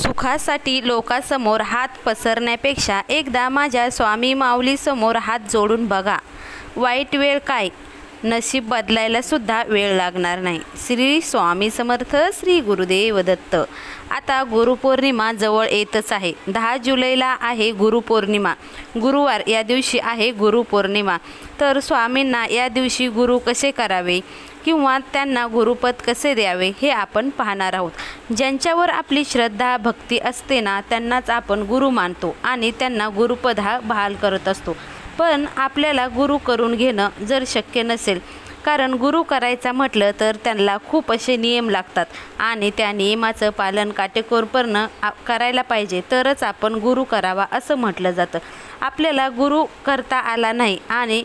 सुखासाठी लोकांसमोर हात पसरण्यापेक्षा एकदा माझ्या स्वामी माऊलीसमोर हात जोडून बघा. वाईट वेळ काय, नशीब बदलायला सुद्धा वेळ लागणार नाही. श्री स्वामी समर्थ. श्री गुरुदेव दत्त. आता गुरुपौर्णिमा जवळ येतच आहे. 10 जुलैला आहे गुरुपौर्णिमा. गुरुवार या दिवशी आहे गुरुपौर्णिमा. तर स्वामींना या दिवशी गुरु कसे करावे किंवा त्यांना गुरुपद कसे द्यावे हे आपण पाहणार आहोत. ज्यांच्यावर आपली श्रद्धा भक्ती असते ना, त्यांनाच आपण गुरु मानतो आणि त्यांना गुरुपद हा बहाल करत असतो. पण आपल्याला गुरु करून घेणं जर शक्य नसेल, कारण गुरु करायचा म्हटलं तर त्यांना खूप असे नियम लागतात आणि त्या नियमाचं पालन काटेकोरपणे करायला पाहिजे, तरच आपण गुरु करावा असं म्हटलं जातं. आपल्याला गुरु करता आला नाही आणि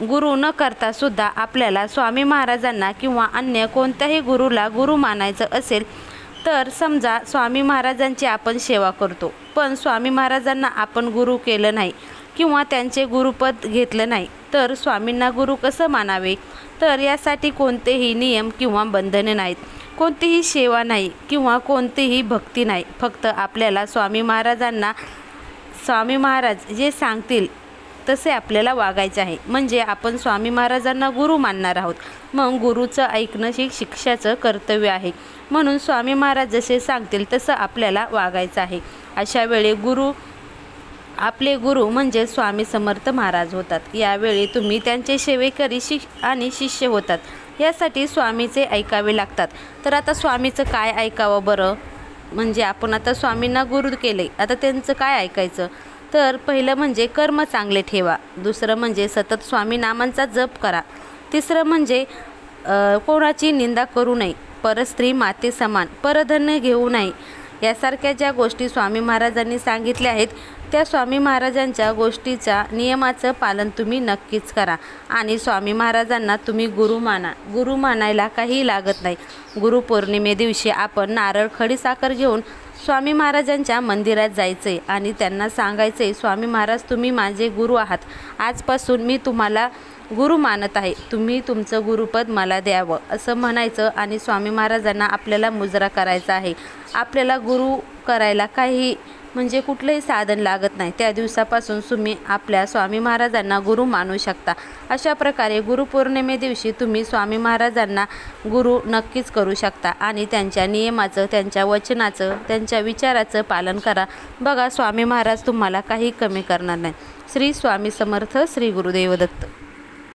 गुरु न करता सुद्धा आपल्याला स्वामी महाराजांना किंवा अन्य कोणत्याही गुरुला गुरु मानायचं असेल तर समजा स्वामी महाराजांची आपण सेवा करतो, पण स्वामी महाराजांना आपण गुरु केलं नाही किंवा त्यांचे गुरुपद घेतलं नाही, तर स्वामींना गुरु कसं मानावे? तर यासाठी कोणतेही नियम किंवा बंधने नाहीत, कोणतीही सेवा नाही किंवा कोणतीही भक्ती नाही. फक्त आपल्याला स्वामी महाराज जे सांगतील तसे आपल्याला वागायचे आहे. म्हणजे आपण स्वामी महाराजांना गुरु मानणार आहोत. मग गुरुचं ऐकणं हे शिष्याचं कर्तव्य आहे. म्हणून स्वामी महाराज जसे सांगतील तसं आपल्याला वागायचं आहे. अशा वेळी आपले गुरु म्हणजे स्वामी समर्थ महाराज होतात. यावेळी तुम्ही त्यांचे सेवेकरी आणि शिष्य होतात. यासाठी स्वामीचे ऐकावे लागतात. तर आता स्वामीचं काय ऐकावं बरं? म्हणजे आपण आता स्वामींना गुरु केले, आता त्यांचं काय ऐकायचं? तर पहिलं म्हणजे कर्म चांगले ठेवा. दुसरं म्हणजे सतत स्वामी नामांचा जप करा. तिसरं म्हणजे कोणाची निंदा करू नये. परस्त्री माते समान, परधन्य घेऊ नये. यासारख्या ज्या गोष्टी स्वामी महाराजांनी सांगितल्या आहेत, त्या स्वामी महाराजांच्या गोष्टीच्या नियमाचं पालन तुम्ही नक्कीच करा आणि स्वामी महाराजांना तुम्ही गुरु माना. गुरु मानायला काही लागत नाही. गुरुपौर्णिमे दिवशी आपण नारळ, खडीसाखर घेऊन स्वामी महाराजांच्या मंदिरात जायचे आणि त्यांना सांगायचे, स्वामी महाराज तुम्ही माझे गुरु आहात. आजपासून मी तुम्हाला गुरु मानत आहे. तुम्ही तुमचं गुरुपद मला द्यावं असं म्हणायचं आणि स्वामी महाराजांना आपल्याला मुजरा करायचा आहे. आपल्याला गुरु करायला काही म्हणजे कुठलंही साधन लागत नाही. त्या दिवसापासून तुम्ही आपल्या स्वामी महाराजांना गुरु मानू शकता. अशा प्रकारे गुरुपौर्णिमे दिवशी तुम्ही स्वामी महाराजांना गुरु नक्कीच करू शकता आणि त्यांच्या नियमाचं, त्यांच्या वचनाचं, त्यांच्या विचाराचं पालन करा. बघा, स्वामी महाराज तुम्हाला काही कमी करणार नाही. श्री स्वामी समर्थ. श्री गुरुदेव दत्त.